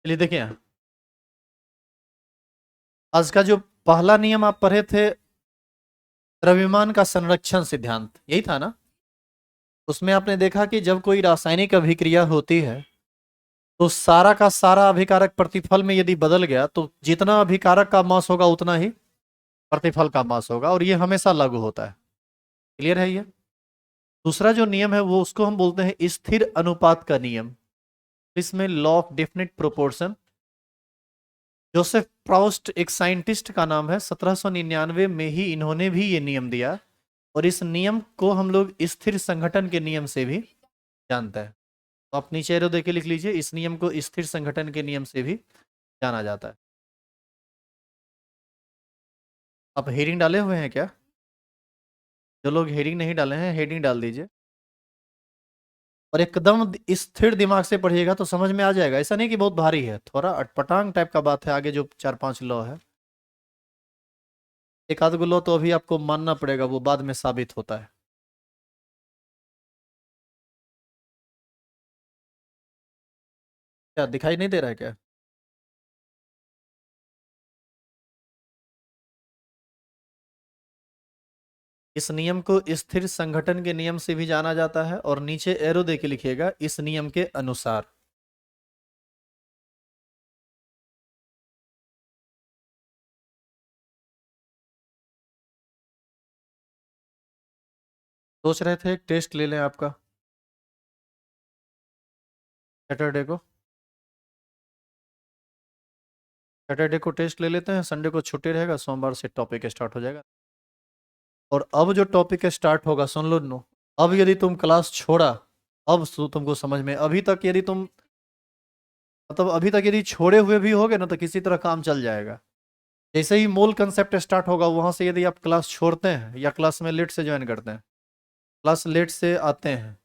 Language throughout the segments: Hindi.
चलिए देखिए, आज का जो पहला नियम आप पढ़े थे, द्रव्यमान का संरक्षण सिद्धांत, यही था ना। उसमें आपने देखा कि जब कोई रासायनिक अभिक्रिया होती है तो सारा का सारा अभिकारक प्रतिफल में यदि बदल गया तो जितना अभिकारक का मास होगा उतना ही प्रतिफल का मास होगा, और ये हमेशा लागू होता है। क्लियर है ये। दूसरा जो नियम है वो उसको हम बोलते हैं स्थिर अनुपात का नियम। इसमें law of definite proportion, Joseph Proust एक साइंटिस्ट का नाम है, 1799 में ही इन्होंने भी ये नियम दिया। और इस नियम को हम लोग स्थिर संगठन के नियम से भी जानते हैं। तो आप नीचे एरो देके लिख लीजिए, इस नियम को स्थिर संगठन के नियम से भी जाना जाता है। आप हेडिंग डाले हुए हैं क्या? जो लोग हेडिंग नहीं डाले हैं हेडिंग डाल दीजिए, और एकदम स्थिर दिमाग से पढ़िएगा तो समझ में आ जाएगा। ऐसा नहीं कि बहुत भारी है, थोड़ा अटपटांग टाइप का बात है। आगे जो 4-5 लॉ है, एक आध गो लॉ तो अभी आपको मानना पड़ेगा, वो बाद में साबित होता है। क्या दिखाई नहीं दे रहा है क्या? इस नियम को स्थिर संगठन के नियम से भी जाना जाता है, और नीचे एरो देके लिखिएगा इस नियम के अनुसार। सोच रहे थे एक टेस्ट ले लें आपका, सैटरडे को। सैटरडे को टेस्ट ले लेते हैं, संडे को छुट्टी रहेगा, सोमवार से टॉपिक स्टार्ट हो जाएगा। और अब जो टॉपिक स्टार्ट होगा, सुन लो नो, अब यदि तुम क्लास छोड़ा, अब तुमको समझ में, अभी तक यदि तुम, मतलब अभी तक यदि छोड़े हुए भी होगे ना तो किसी तरह काम चल जाएगा। जैसे ही मूल कंसेप्ट स्टार्ट होगा, वहां से यदि आप क्लास छोड़ते हैं या क्लास में लेट से ज्वाइन करते हैं, क्लास लेट से आते हैं,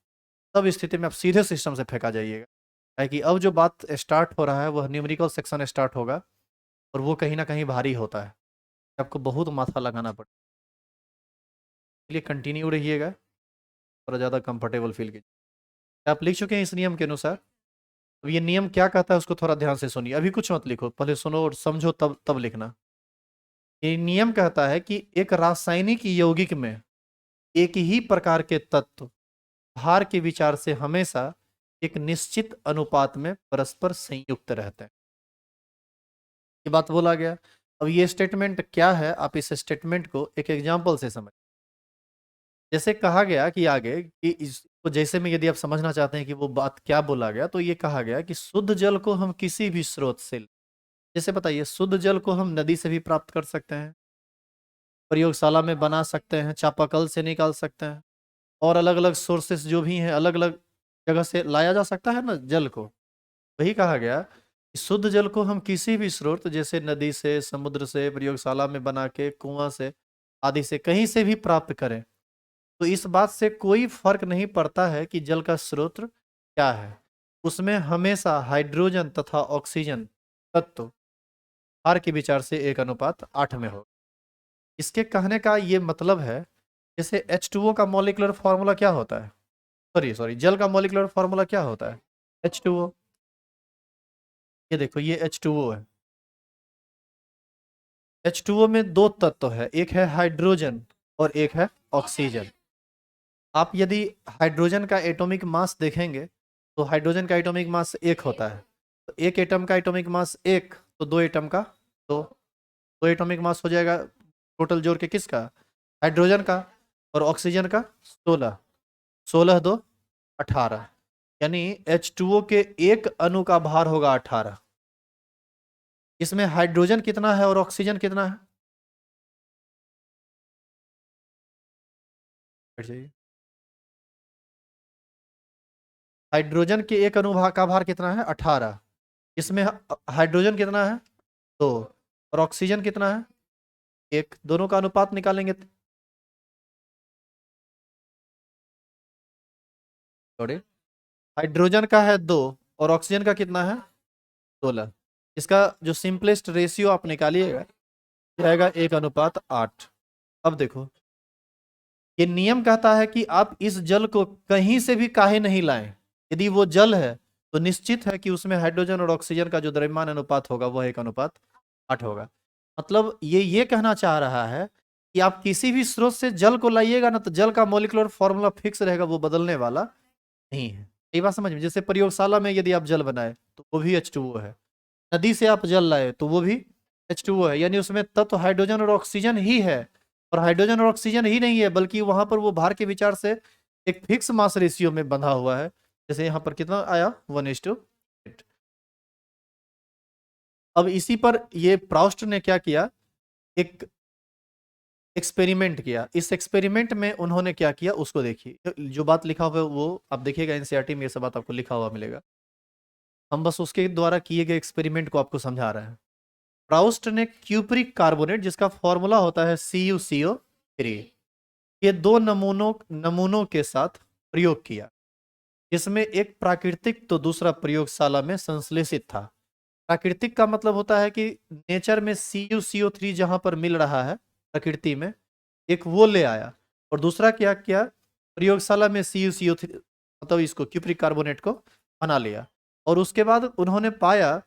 तब स्थिति में आप सीधे सिस्टम से फेंका जाइएगा। कि अब जो बात स्टार्ट हो रहा है वह न्यूमेरिकल सेक्शन स्टार्ट होगा, और वो कहीं ना कहीं भारी होता है, आपको बहुत माथा लगाना पड़ेगा। इसलिए कंटिन्यू रहिएगा, थोड़ा ज़्यादा कंफर्टेबल फील कीजिए। आप लिख चुके हैं इस नियम के अनुसार। अब ये नियम क्या कहता है उसको थोड़ा ध्यान से सुनिए, अभी कुछ मत लिखो, पहले सुनो और समझो, तब तब लिखना। ये नियम कहता है कि एक रासायनिक यौगिक में एक ही प्रकार के तत्व भार के विचार से हमेशा एक निश्चित अनुपात में परस्पर संयुक्त रहते हैं। ये बात बोला गया। अब ये स्टेटमेंट क्या है, आप इस स्टेटमेंट को एक एग्जांपल से समझ। जैसे कहा गया कि आगे कि इसको जैसे में यदि आप समझना चाहते हैं कि वो बात क्या बोला गया, तो ये कहा गया कि शुद्ध जल को हम किसी भी स्रोत से, जैसे बताइए, शुद्ध जल को हम नदी से भी प्राप्त कर सकते हैं, प्रयोगशाला में बना सकते हैं, चापाकल से निकाल सकते हैं, और अलग अलग सोर्सेस जो भी हैं, अलग अलग जगह से लाया जा सकता है ना जल को। वही कहा गया कि शुद्ध जल को हम किसी भी स्रोत, जैसे नदी से, समुद्र से, प्रयोगशाला में बना के, कुआं से आदि से, कहीं से भी प्राप्त करें, तो इस बात से कोई फर्क नहीं पड़ता है कि जल का स्रोत क्या है, उसमें हमेशा हाइड्रोजन तथा ऑक्सीजन तत्व भार के विचार से 1:8 में हो। इसके कहने का ये मतलब है, जैसे H2O का मॉलिक्यूलर फार्मूला क्या होता है, सॉरी सॉरी, जल का मॉलिक्यूलर फार्मूला क्या होता है? H2O। ये देखो, ये H2O है। H2O में दो तत्व है, एक है हाइड्रोजन और एक है ऑक्सीजन। आप यदि हाइड्रोजन का एटॉमिक मास देखेंगे तो हाइड्रोजन का एटॉमिक मास 1 होता है, तो एक एटम का एटॉमिक मास 1, तो दो एटम का, तो दो एटॉमिक मास हो जाएगा टोटल जोड़ के, किसका? हाइड्रोजन का। और ऑक्सीजन का 16, 16 2 18, यानी H2O के एक अणु का भार होगा 18। इसमें हाइड्रोजन कितना है और ऑक्सीजन कितना है? बैठ जाइए। हाइड्रोजन के एक अणु का भार कितना है? 18। इसमें हाइड्रोजन कितना है? 2। और ऑक्सीजन कितना है? 1। दोनों का अनुपात निकालेंगे, सॉरी, हाइड्रोजन का है 2 और ऑक्सीजन का कितना है? 16। इसका जो सिंपलेस्ट रेशियो आप निकालिएगा, ये आएगा 1:8। अब देखो, ये नियम कहता है कि आप इस जल को कहीं से भी काहे नहीं लाएं। यदि वो जल है तो निश्चित है कि उसमें हाइड्रोजन और ऑक्सीजन का जो द्रव्यमान अनुपात होगा वह 1:8 होगा। मतलब ये कहना चाह रहा है कि आप किसी भी स्रोत से जल को लाइएगा ना, तो जल का मॉलिक्यूलर फॉर्मूला फिक्स रहेगा, वो बदलने वाला नहीं है। ये बात समझ में? जैसे प्रयोगशाला में यदि आप जल बनाए तो वो भी H2O है, नदी से आप जल लाए तो वो भी H2O है, यानी उसमें तत्व हाइड्रोजन और ऑक्सीजन ही है। और हाइड्रोजन और ऑक्सीजन ही नहीं है, बल्कि वहां पर वो भार के विचार से एक फिक्स मास रेशियो में बंधा हुआ है। जैसे यहाँ पर कितना आया, 1:8। अब इसी पर ये प्राउस्ट ने क्या किया, एक एक्सपेरिमेंट किया। इस एक्सपेरिमेंट में उन्होंने क्या किया उसको देखिए, जो बात लिखा हुआ है वो आप देखिएगा, एनसीईआरटी में ये सब बात आपको लिखा हुआ मिलेगा। हम बस उसके द्वारा किए गए एक्सपेरिमेंट को आपको समझा रहे हैं। प्राउस्ट ने क्यूप्रिक कार्बोनेट, जिसका फॉर्मूला होता है CuCO3, ये दो नमूनों नमूनों के साथ प्रयोग किया, जिसमें एक प्राकृतिक तो दूसरा प्रयोगशाला में संश्लेषित था। प्राकृतिक का मतलब होता है कि नेचर में CuCO3 जहां पर मिल रहा है प्रकृति में, एक वो ले आया। और दूसरा क्या किया, प्रयोगशाला में CuCO3 मतलब इसको क्यूप्रिक कार्बोनेट को बना लिया। और उसके बाद उन्होंने पाया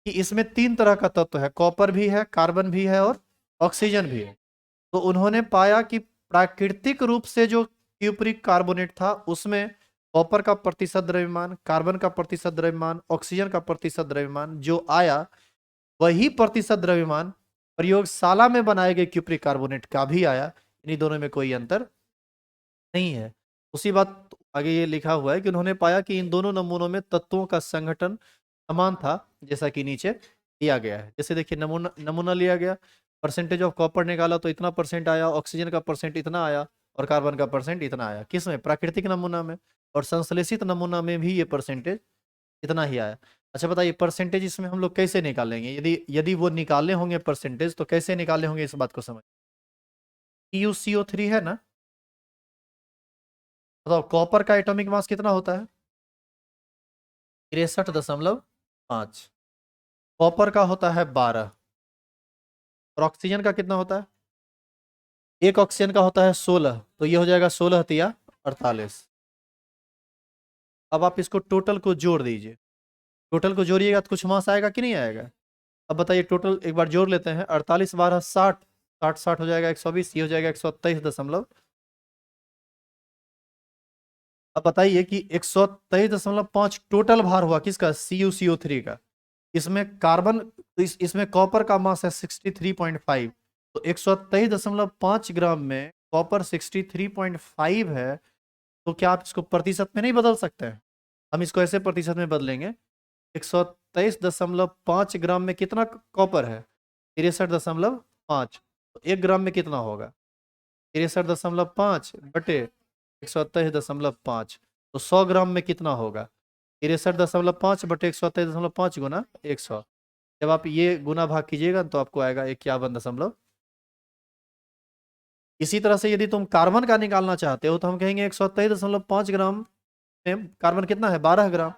कि इसमें तीन तरह का तत्व है, कॉपर भी है, कार्बन भी है और ऑक्सीजन भी है। तो उन्होंने पाया कि प्राकृतिक रूप से जो क्यूप्रिक कार्बोनेट था उसमें कॉपर का प्रतिशत द्रव्यमान, कार्बन का प्रतिशत द्रव्यमान, ऑक्सीजन का प्रतिशत द्रव्यमान जो आया, वही प्रतिशत द्रव्यमान प्रयोगशाला में बनाए गए क्यूप्रिक कार्बोनेट का भी आया। इन्हीं दोनों में कोई अंतर नहीं है। उसी बात आगे ये लिखा हुआ है कि उन्होंने पाया कि इन दोनों नमूनों में तत्वों का संगठन समान था, जैसा कि नीचे दिया गया है। जैसे देखिए, नमूना नमूना लिया गया, परसेंटेज ऑफ कॉपर निकाला तो इतना परसेंट आया, ऑक्सीजन का परसेंट इतना आया और कार्बन का परसेंट इतना आया। किस में? प्राकृतिक नमूना में। और संश्लेषित नमूना में भी ये परसेंटेज इतना ही आया। अच्छा बताइए, परसेंटेज इसमें हम लोग कैसे निकालेंगे? यदि यदि वो निकाले होंगे परसेंटेज, तो कैसे निकाले होंगे इस बात को समझ। CuCO3 है ना, बताओ कॉपर का एटॉमिक मास कितना होता है? 63.5। कॉपर का होता है 12। और ऑक्सीजन का कितना होता है? एक ऑक्सीजन का होता है 16, तो ये हो जाएगा 16 तिया 48। अब आप इसको टोटल को जोड़ दीजिए, टोटल को जोड़िएगा तो कुछ मास आएगा कि नहीं आएगा? अब बताइए, टोटल एक बार जोड़ लेते हैं, 48 12 60, 60 60 हो जाएगा 120, ये हो जाएगा 123 दशमलव। अब बताइए कि 123.5 टोटल भार हुआ किसका? CuCO3 का। इसमें कार्बन, इसमें कॉपर का मास है 63.5, तो 123.5 ग्राम में कॉपर 63.5 है। तो क्या आप इसको प्रतिशत में नहीं बदल सकते हैं? हम इसको ऐसे प्रतिशत में बदलेंगे, 123.5 ग्राम में कितना कॉपर है? 63.5। तो 1 ग्राम में कितना होगा? 63.5 बटे 123.5। तो 100 ग्राम में कितना होगा? 63.5 बटे 123.5 गुना 100। जब आप ये गुना भाग कीजिएगा तो आपको आएगा 51 दशमलव। इसी तरह से यदि तुम कार्बन का निकालना चाहते हो तो हम कहेंगे 123.5 ग्राम में कार्बन कितना है? 12 ग्राम।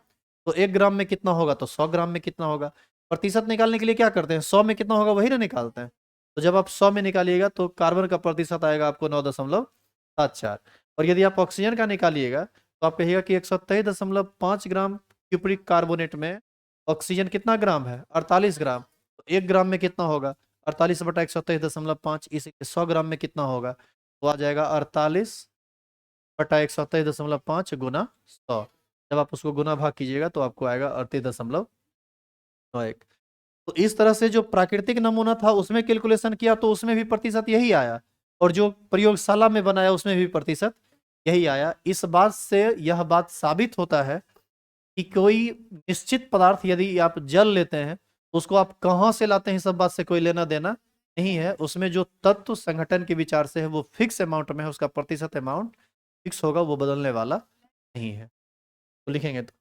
तो 1 ग्राम में कितना होगा? तो 100 ग्राम में कितना होगा? प्रतिशत निकालने के लिए क्या करते हैं? 100 में कितना होगा वही ना निकालते हैं। तो जब आप 100 में निकालिएगा तो कार्बन का प्रतिशत आएगा आपको 9.74। और यदि आप ऑक्सीजन का निकालिएगा तो आप कहिएगा कि 123.5 ग्राम क्यूप्रिक कार्बोनेट में ऑक्सीजन कितना ग्राम है? 48 ग्राम। तो 1 ग्राम में कितना होगा? 48 बटा 123.5। इसी 100 ग्राम में कितना होगा? वो आ जाएगा 48 बटा 123.5 गुना 100। जब आप उसको गुना भाग कीजिएगा तो आपको आएगा 38.91। तो इस तरह से जो प्राकृतिक नमूना था उसमें कैलकुलेशन किया तो उसमें भी प्रतिशत यही आया, और जो प्रयोगशाला में बनाया उसमें भी प्रतिशत यही आया। इस बात से यह बात साबित होता है कि कोई निश्चित पदार्थ यदि आप जल लेते हैं तो उसको आप कहाँ से लाते हैं, इस सब बात से कोई लेना देना नहीं है। उसमें जो तत्व संगठन के विचार से है वो फिक्स अमाउंट में है, उसका प्रतिशत अमाउंट फिक्स होगा, वो बदलने वाला नहीं है। तो लिखेंगे तो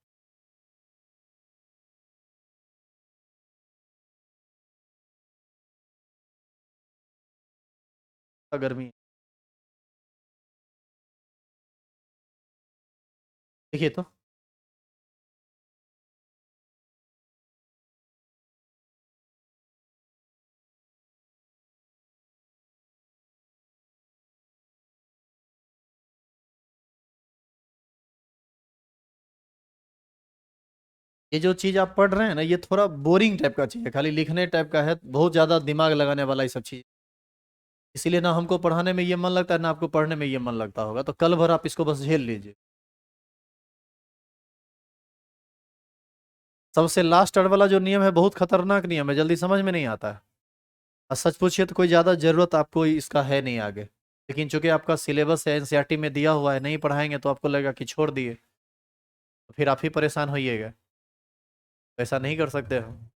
गर्मी, देखिए तो ये जो चीज़ आप पढ़ रहे हैं ना, ये थोड़ा बोरिंग टाइप का चीज़ है, खाली लिखने टाइप का है, बहुत ज़्यादा दिमाग लगाने वाला ये सब चीज़। इसीलिए ना हमको पढ़ाने में ये मन लगता है, ना आपको पढ़ने में ये मन लगता होगा, तो कल भर आप इसको बस झेल लीजिए। सबसे लास्ट वाला जो नियम है बहुत खतरनाक नियम है, जल्दी समझ में नहीं आता है। और सच पूछिए तो कोई ज़्यादा ज़रूरत आपको इसका है नहीं आगे, लेकिन चूंकि आपका सिलेबस है, एनसीईआरटी में दिया हुआ है, नहीं पढ़ाएंगे तो आपको लगेगा कि छोड़ दिए, तो फिर आप ही परेशान होइएगा। ऐसा नहीं कर सकते हम।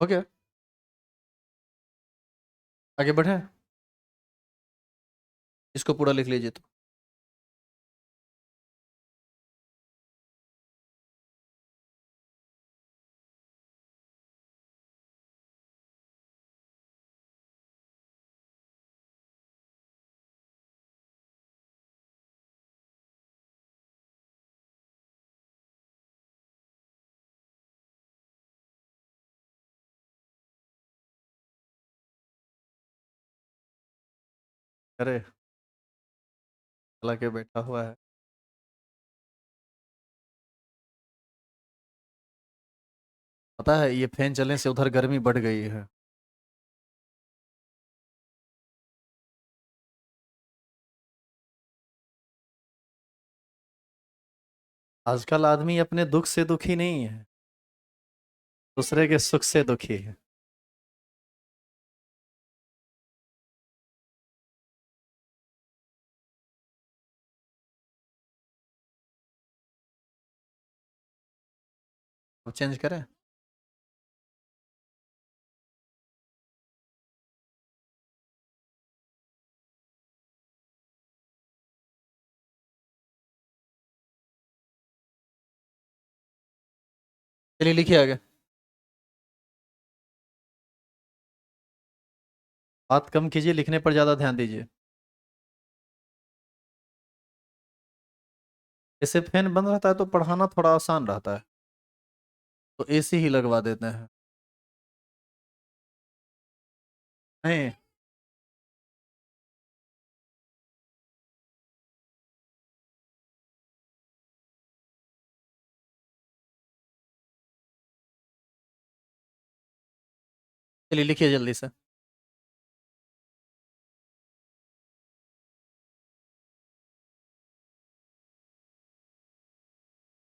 ओके, आगे बढ़े, इसको पूरा लिख लीजिए तो। अरे, चला के बैठा हुआ है। पता है ये फैन चलने से उधर गर्मी बढ़ गई है। आजकल आदमी अपने दुख से दुखी नहीं है, दूसरे के सुख से दुखी है। अब चेंज करें? चलिए लिखिए आगे। बात कम कीजिए, लिखने पर ज्यादा ध्यान दीजिए। इससे फैन बंद रहता है तो पढ़ाना थोड़ा आसान रहता है, तो एसी ही लगवा देते हैं। नहीं, चलिए लिखिए जल्दी से।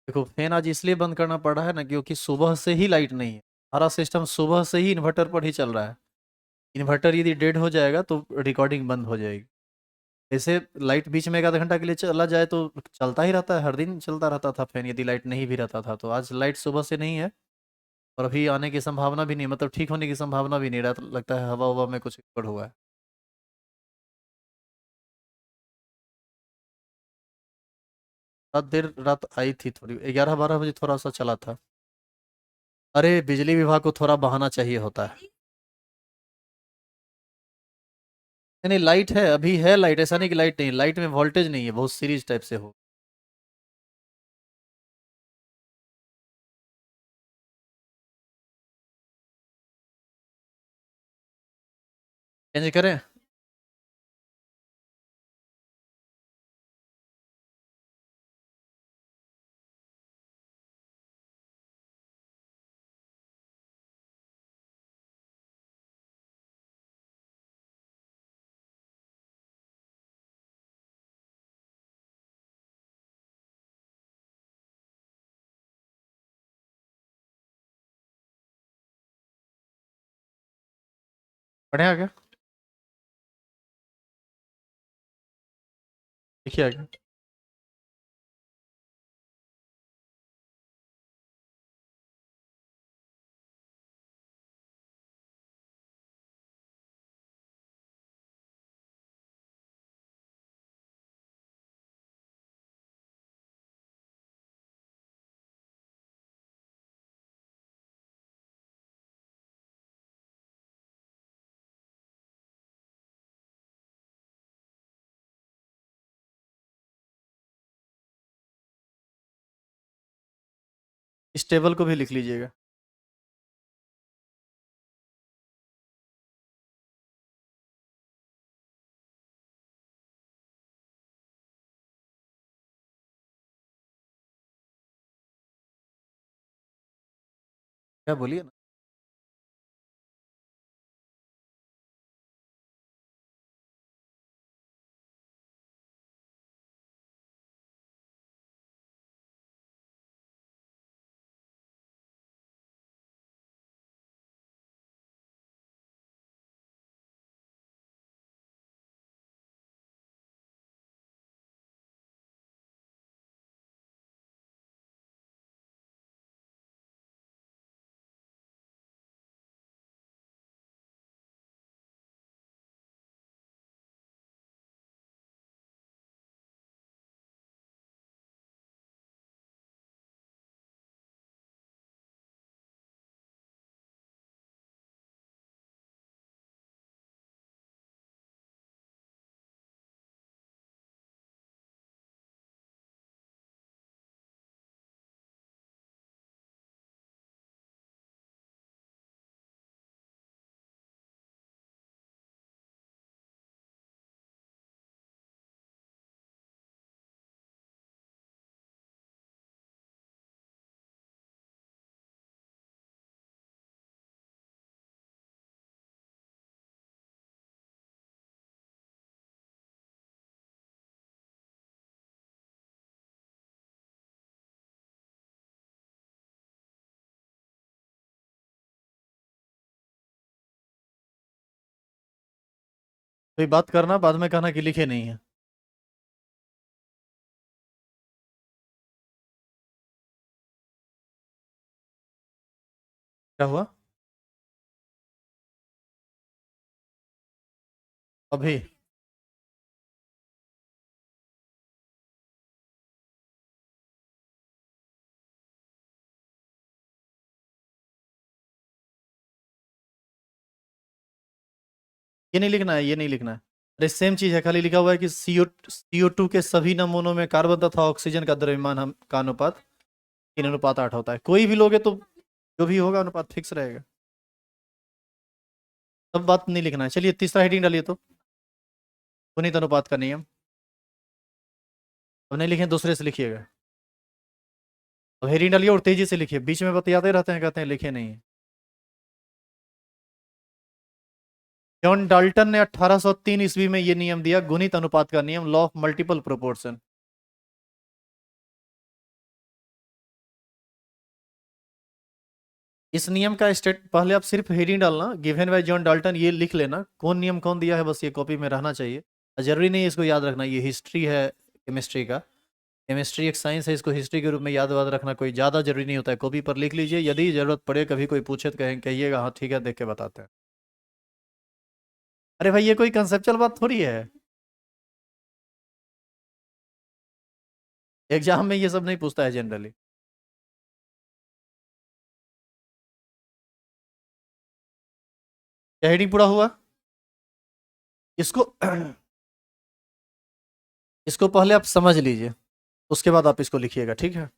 देखो, फैन आज इसलिए बंद करना पड़ रहा है ना, क्योंकि सुबह से ही लाइट नहीं है। हमारा सिस्टम सुबह से ही इन्वर्टर पर ही चल रहा है। इन्वर्टर यदि डेड हो जाएगा तो रिकॉर्डिंग बंद हो जाएगी। ऐसे लाइट बीच में एक आधा घंटा के लिए चला जाए तो चलता ही रहता है, हर दिन चलता रहता था फैन, यदि लाइट नहीं भी रहता था। तो आज लाइट सुबह से नहीं है, और अभी आने की संभावना भी नहीं, मतलब ठीक होने की संभावना भी नहीं रहता, लगता है हवा हवा में कुछ गड़बड़ हुआ है। रात देर रात आई थी, थोड़ी 11-12 बजे थोड़ा सा चला था। अरे, बिजली विभाग को थोड़ा बहाना चाहिए होता है। नहीं नहीं, लाइट है, अभी है लाइट, ऐसा नहीं कि लाइट नहीं, लाइट में वोल्टेज नहीं है, बहुत सीरीज टाइप से हो। चेंज करें? पढ़े आगे, देखिए आगे। इस टेबल को भी लिख लीजिएगा। क्या बोलिए ना। कोई बात करना, बाद में कहना कि लिखे नहीं है। क्या हुआ? अभी? ये नहीं लिखना है, ये नहीं लिखना है। अरे सेम चीज है, खाली लिखा हुआ है कि CO2 के सभी नमूनों में कार्बन तथा ऑक्सीजन का द्रव्यमान हम का अनुपात 3:8 होता है। कोई भी लोगे तो जो भी होगा अनुपात फिक्स रहेगा। सब बात नहीं लिखना है। चलिए तीसरा हेडिंग डालिए तो, पुनीत अनुपात का नियम। अब नहीं लिखे दूसरे से लिखिएगा। अब हेडिंग डालिए और तेजी से लिखिए, बीच में बतियाते रहते हैं, कहते हैं लिखे नहीं है। जॉन डाल्टन ने 1803 ईस्वी में यह नियम दिया, गुणित अनुपात का नियम, लॉ ऑफ मल्टीपल प्रोपोर्शन। इस नियम का स्टेट, पहले आप सिर्फ हेडिंग डालना, गिवन बाय जॉन डाल्टन, ये लिख लेना कौन नियम कौन दिया है, बस ये कॉपी में रहना चाहिए। जरूरी नहीं है इसको याद रखना, ये हिस्ट्री है केमिस्ट्री का। केमिस्ट्री एक साइंस है, इसको हिस्ट्री के रूप में याद वाद रखना कोई ज़्यादा जरूरी नहीं होता है। कॉपी पर लिख लीजिए, यदि जरूरत पड़े कभी कोई पूछे तो कहिएगा हाँ ठीक है देख के बताते हैं। अरे भाई ये कोई कंसेप्चुअल बात थोड़ी है, एग्जाम में ये सब नहीं पूछता है जनरली। क्या हेडिंग पूरा हुआ? इसको इसको पहले आप समझ लीजिए, उसके बाद आप इसको लिखिएगा, ठीक है।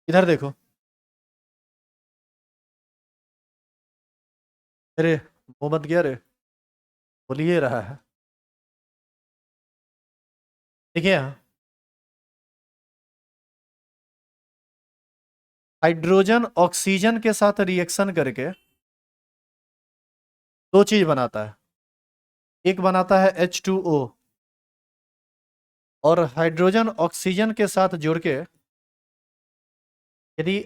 इधर देखो। अरे वो मत गया रे, बोलिए रहा है। देखिए यहाँ, हाइड्रोजन ऑक्सीजन के साथ रिएक्शन करके दो चीज बनाता है। एक बनाता है H2O, और हाइड्रोजन ऑक्सीजन के साथ जुड़ के यदि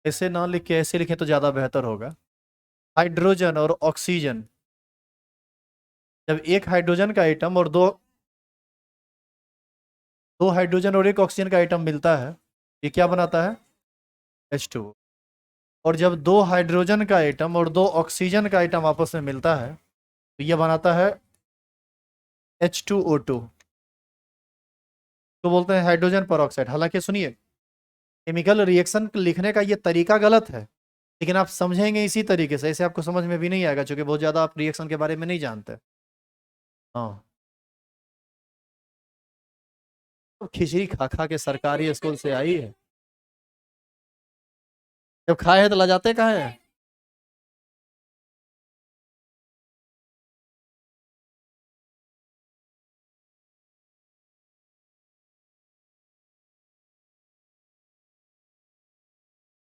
ऐसे ना लिख के ऐसे लिखें तो ज़्यादा बेहतर होगा। हाइड्रोजन और ऑक्सीजन, जब एक हाइड्रोजन का आइटम और दो दो हाइड्रोजन और एक ऑक्सीजन का आइटम मिलता है, ये क्या बनाता है? H2। और जब दो हाइड्रोजन का आइटम और दो ऑक्सीजन का आइटम आपस में मिलता है तो ये बनाता है H2O2, तो बोलते हैं हाइड्रोजन पर ऑक्साइड। हालांकि सुनिए, केमिकल रिएक्शन लिखने का ये तरीका गलत है, लेकिन आप समझेंगे इसी तरीके से, ऐसे आपको समझ में भी नहीं आएगा क्योंकि बहुत ज़्यादा आप रिएक्शन के बारे में नहीं जानते। हाँ, तो खिचड़ी खा खा के सरकारी स्कूल से आई है, जब खाए हैं तो लजाते कहाँ है?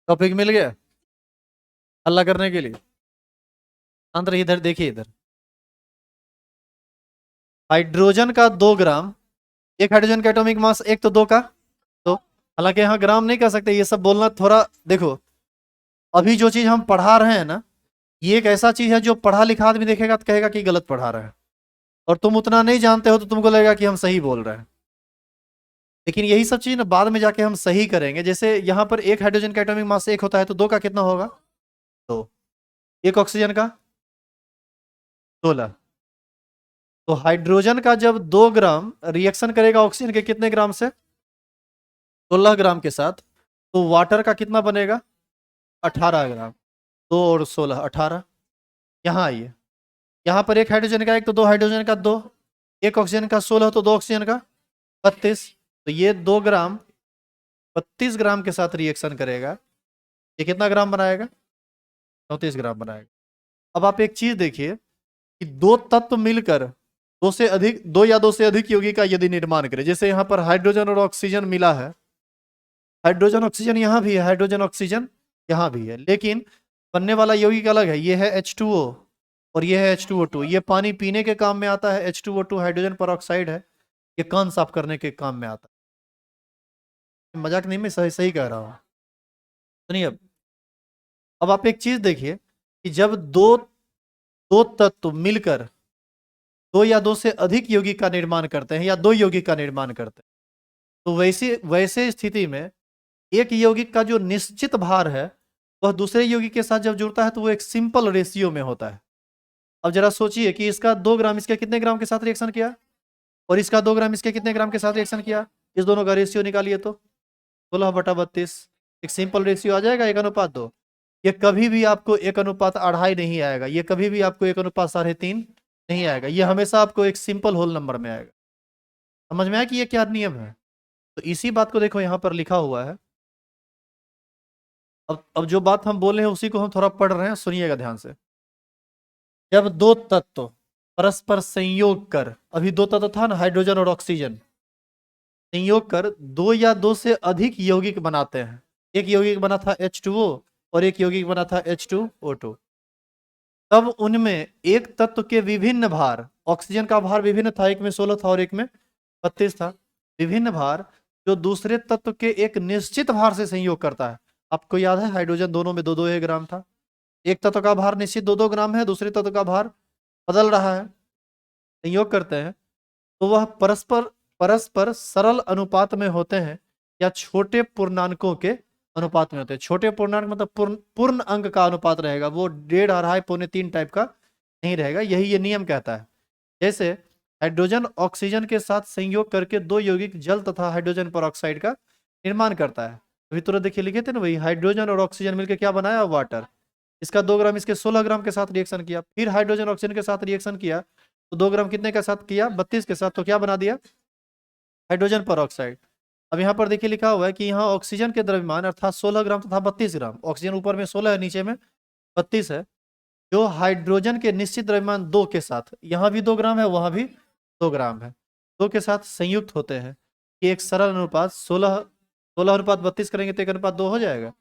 टॉपिक मिल गया हल्ला करने के लिए। अंदर इधर देखिए, इधर हाइड्रोजन का 2 ग्राम, एक हाइड्रोजन का एटॉमिक मास एक तो दो का, तो हालांकि यहाँ ग्राम नहीं कह सकते, ये सब बोलना थोड़ा देखो। अभी जो चीज हम पढ़ा रहे हैं ना, ये एक ऐसा चीज है जो पढ़ा लिखा आदमी देखेगा तो कहेगा कि गलत पढ़ा रहे हैं, और तुम उतना नहीं जानते हो तो तुमको लगेगा कि हम सही बोल रहे हैं। लेकिन यही सब चीज ना बाद में जाके हम सही करेंगे। जैसे यहाँ पर एक हाइड्रोजन का एटॉमिक मास एक होता है तो दो का कितना होगा? दो। एक ऑक्सीजन का 16। तो हाइड्रोजन का जब 2 ग्राम रिएक्शन करेगा ऑक्सीजन के कितने ग्राम से? 16 ग्राम के साथ, तो वाटर का कितना बनेगा? 18 ग्राम। 2 और 16 18। यहाँ आइए, यहाँ पर एक हाइड्रोजन का एक तो दो हाइड्रोजन का दो, एक ऑक्सीजन का 16 तो दो ऑक्सीजन का 32। तो ये 2 ग्राम 32 ग्राम के साथ रिएक्शन करेगा, ये कितना ग्राम बनाएगा? 34 ग्राम बनाएगा। अब आप एक चीज देखिए कि दो तत्व मिलकर दो या दो से अधिक यौगिक का यदि निर्माण करें, जैसे यहाँ पर हाइड्रोजन और ऑक्सीजन मिला है, हाइड्रोजन ऑक्सीजन यहाँ भी है, हाइड्रोजन ऑक्सीजन यहाँ भी है, लेकिन बनने वाला यौगिक अलग है। ये है H2O और ये है H2O2। ये पानी पीने के काम में आता है, H2O2 हाइड्रोजन पर ऑक्साइड है, ये कान साफ करने के काम में आता है। मजाक नहीं, मैं सही सही कह रहा हूँ। सुनिए, अब आप एक चीज देखिए कि जब दो दो तत्व मिलकर दो या दो से अधिक यौगिक का निर्माण करते हैं या दो यौगिक का निर्माण करते हैं, तो वैसे वैसे स्थिति में एक यौगिक का जो निश्चित भार है वह दूसरे यौगिक के साथ जब जुड़ता है तो वो एक सिंपल रेशियो में होता है। अब जरा सोचिए कि इसका 2 ग्राम इसके कितने ग्राम के साथ रिएक्शन किया, और इसका 2 ग्राम इसके कितने ग्राम के साथ रिएक्शन किया, इस दोनों का रेशियो निकालिए तो 16/32। एक सिंपल रेशियो आ जाएगा 1:2। ये कभी भी आपको 1:2.5 नहीं आएगा, ये कभी भी आपको 1:3.5 नहीं आएगा, ये हमेशा आपको एक सिंपल होल नंबर में आएगा। समझ में आया कि ये क्या नियम है? तो इसी बात को देखो यहाँ पर लिखा हुआ है। अब जो बात हम बोले हैं उसी को हम थोड़ा पढ़ रहे हैं, सुनिएगा ध्यान से। जब दो तत्व परस्पर संयोग कर, अभी दो तत्व था ना, हाइड्रोजन और ऑक्सीजन, संयोग कर दो या दो से अधिक यौगिक बनाते हैं। एक यौगिक बना था H2O और एक यौगिक बना था H2O2। तब उनमें एक तत्व के विभिन्न भार, ऑक्सीजन का भार विभिन्न था, एक में 16 था और एक में 32 था, विभिन्न भार जो दूसरे तत्व के एक निश्चित भार से संयोग करता है। आपको याद है हाइड्रोजन दोनों में दो दो ग्राम था, एक तत्व का भार निश्चित 2-2 ग्राम है, दूसरे तत्व का भार बदल रहा है, संयोग करते हैं तो वह परस्पर परस्पर सरल अनुपात में होते हैं या छोटे पूर्णांकों के अनुपात में होते हैं। छोटे पूर्णांक मतलब पूर्ण अंक का अनुपात रहेगा, वो 1.5 2.5 पौने 3 टाइप का नहीं रहेगा, यही ये नियम कहता है। जैसे हाइड्रोजन ऑक्सीजन के साथ संयोग करके दो यौगिक जल तथा हाइड्रोजन परऑक्साइड का निर्माण करता है। अभी तुरंत देखिए लिखे थे ना वही, हाइड्रोजन और ऑक्सीजन मिलकर क्या बनाया? वाटर। इसका 2 ग्राम इसके 16 ग्राम के साथ रिएक्शन किया, फिर हाइड्रोजन ऑक्सीजन के साथ रिएक्शन किया तो 2 ग्राम कितने के साथ किया? 32 के साथ, तो क्या बना दिया? Hydrogen peroxide. अब यहाँ पर देखिए लिखा हुआ है कि यहाँ ऑक्सीजन के द्रव्यमान अर्थात 16 ग्राम तथा 32 ग्राम, ऑक्सीजन ऊपर में 16 है नीचे में 32 है, जो हाइड्रोजन के निश्चित द्रव्यमान 2 के साथ, यहाँ भी 2 ग्राम है वहां भी 2 ग्राम है, 2 के साथ संयुक्त होते हैं कि एक सरल अनुपात 16:32 करेंगे तो 1:2 हो जाएगा,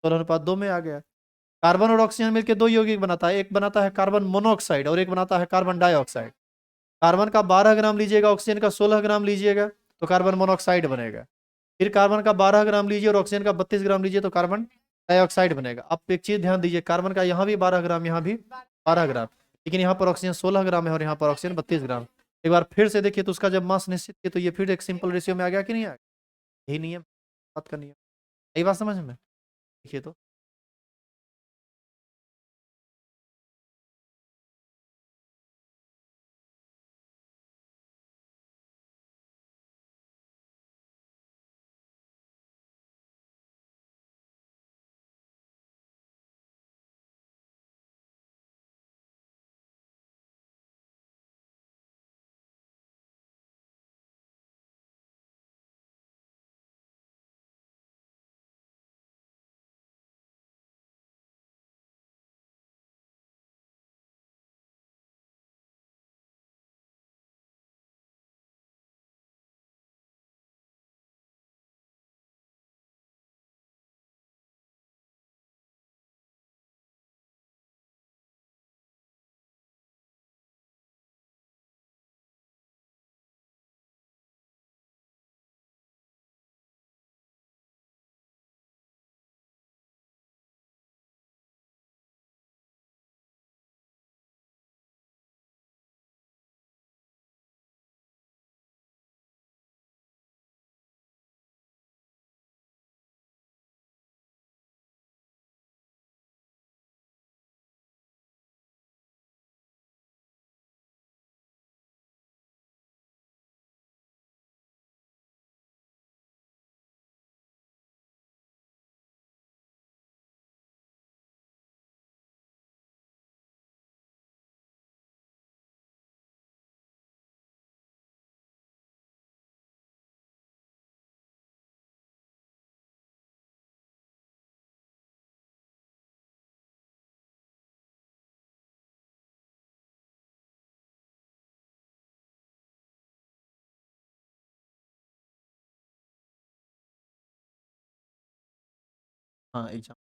16:2 में आ गया। कार्बन और ऑक्सीजन मिलकर दो यौगिक बनाता है, एक बनाता है कार्बन मोनोऑक्साइड और एक बनाता है कार्बन डाइऑक्साइड। कार्बन का 12 ग्राम लीजिएगा, ऑक्सीजन का 16 ग्राम लीजिएगा तो कार्बन मोनोऑक्साइड बनेगा। फिर कार्बन का 12 ग्राम लीजिए और ऑक्सीजन का 32 ग्राम लीजिए तो कार्बन डाइऑक्साइड बनेगा। आप एक चीज ध्यान दीजिए, कार्बन का यहाँ भी 12 ग्राम, यहाँ भी 12 ग्राम, लेकिन यहाँ पर ऑक्सीजन 16 ग्राम है और यहाँ पर ऑक्सीजन 32 ग्राम। एक बार फिर से देखिए तो उसका जब मास निश्चित किया तो ये फिर एक सिंपल रेशियो में आ गया कि नहीं आ गया? यही नियम, बात का नियम, यही बात समझ में। देखिए तो हाँ एग्जाम।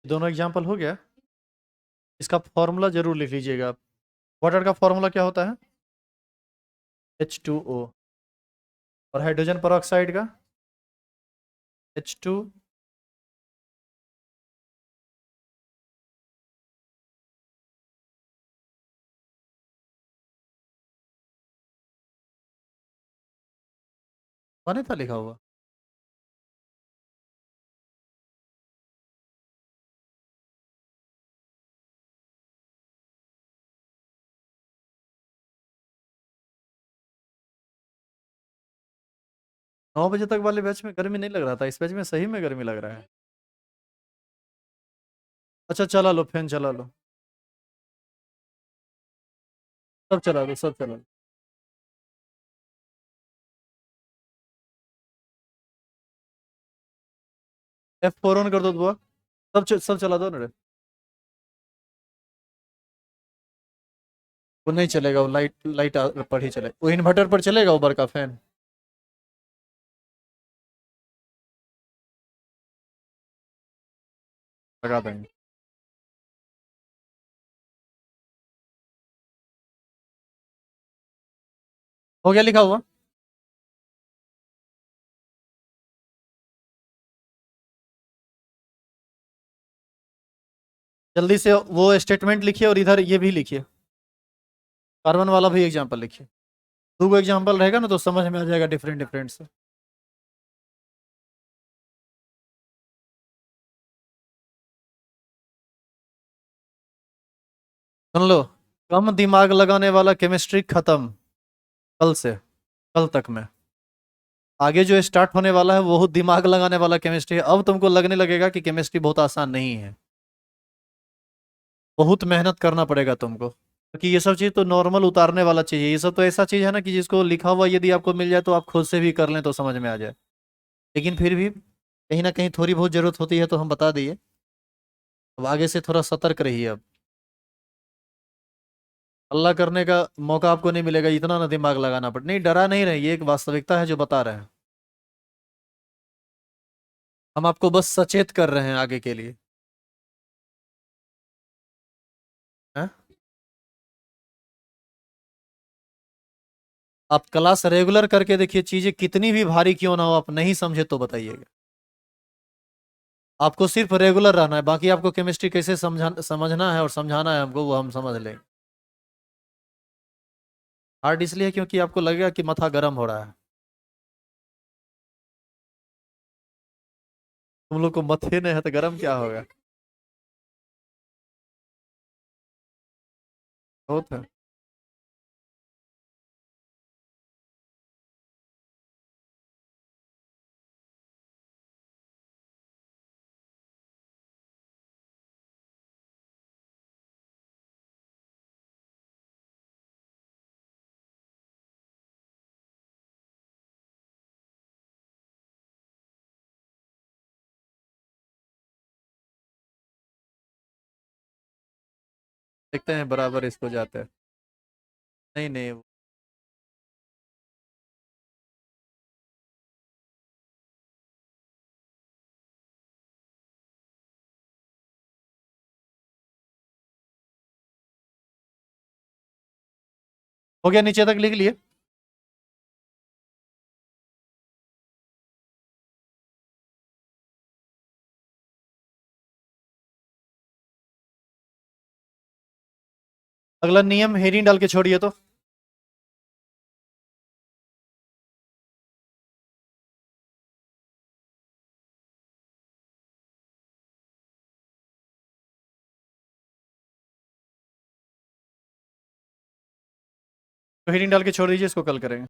दोनों एग्जाम्पल हो गया। इसका फॉर्मूला जरूर लिख लीजिएगा आप। वाटर का फॉर्मूला क्या होता है? H2O। और हाइड्रोजन पर का H2। माने था लिखा हुआ। 9 बजे तक वाले बैच में गर्मी नहीं लग रहा था, इस बैच में सही में गर्मी लग रहा है। अच्छा चला लो, फैन चला लो, सब चला लो, सब चला लो। F4 ऑन कर दो बुआ। सब चला दो ना रे। वो नहीं चलेगा, वो लाइट लाइट पर ही चले, वो इन्वर्टर पर चलेगा ऊपर का फैन। लगा देंगे। हो गया लिखा हुआ? जल्दी से वो स्टेटमेंट लिखिए और इधर ये भी लिखिए, कार्बन वाला भी एग्जाम्पल लिखिए। दो एग्जाम्पल रहेगा ना तो समझ में आ जाएगा डिफरेंट डिफरेंट से। सुन लो, कम दिमाग लगाने वाला केमिस्ट्री खत्म कल से, कल तक में। आगे जो स्टार्ट होने वाला है वो दिमाग लगाने वाला केमिस्ट्री है। अब तुमको लगने लगेगा कि केमिस्ट्री बहुत आसान नहीं है, बहुत मेहनत करना पड़ेगा तुमको, क्योंकि ये सब चीज़ तो नॉर्मल उतारने वाला चीज़ है। ये सब तो ऐसा चीज़ है ना कि जिसको लिखा हुआ यदि आपको मिल जाए तो आप खुद से भी कर लें तो समझ में आ जाए। लेकिन फिर भी कहीं ना कहीं थोड़ी बहुत जरूरत होती है तो हम बता दिए। अब आगे से थोड़ा सतर्क रहिए अब। अल्लाह करने का मौका आपको नहीं मिलेगा, इतना ना दिमाग लगाना पड़े। नहीं, डरा नहीं रहे, ये एक वास्तविकता है जो बता रहे हैं। हम आपको बस सचेत कर रहे हैं आगे के लिए। हैं? आप क्लास रेगुलर करके देखिए, चीजें कितनी भी भारी क्यों ना हो, आप नहीं समझे तो बताइएगा। आपको सिर्फ रेगुलर रहना है, बाकी आपको केमिस्ट्री कैसे समझना है और समझाना है हमको, वो हम समझ लेंगे। हार्ड इसलिए क्योंकि आपको लगेगा कि माथा गर्म हो रहा है। तुम लोग को मथे नहीं है तो गर्म क्या होगा? बहुत है। देखते हैं बराबर इसको जाते हैं। नहीं नहीं। हो गया, नीचे तक लिख लिए? अगला नियम हेडिंग डाल के छोड़िए तो। हेडिंग डाल के छोड़ दीजिए, इसको कल करेंगे।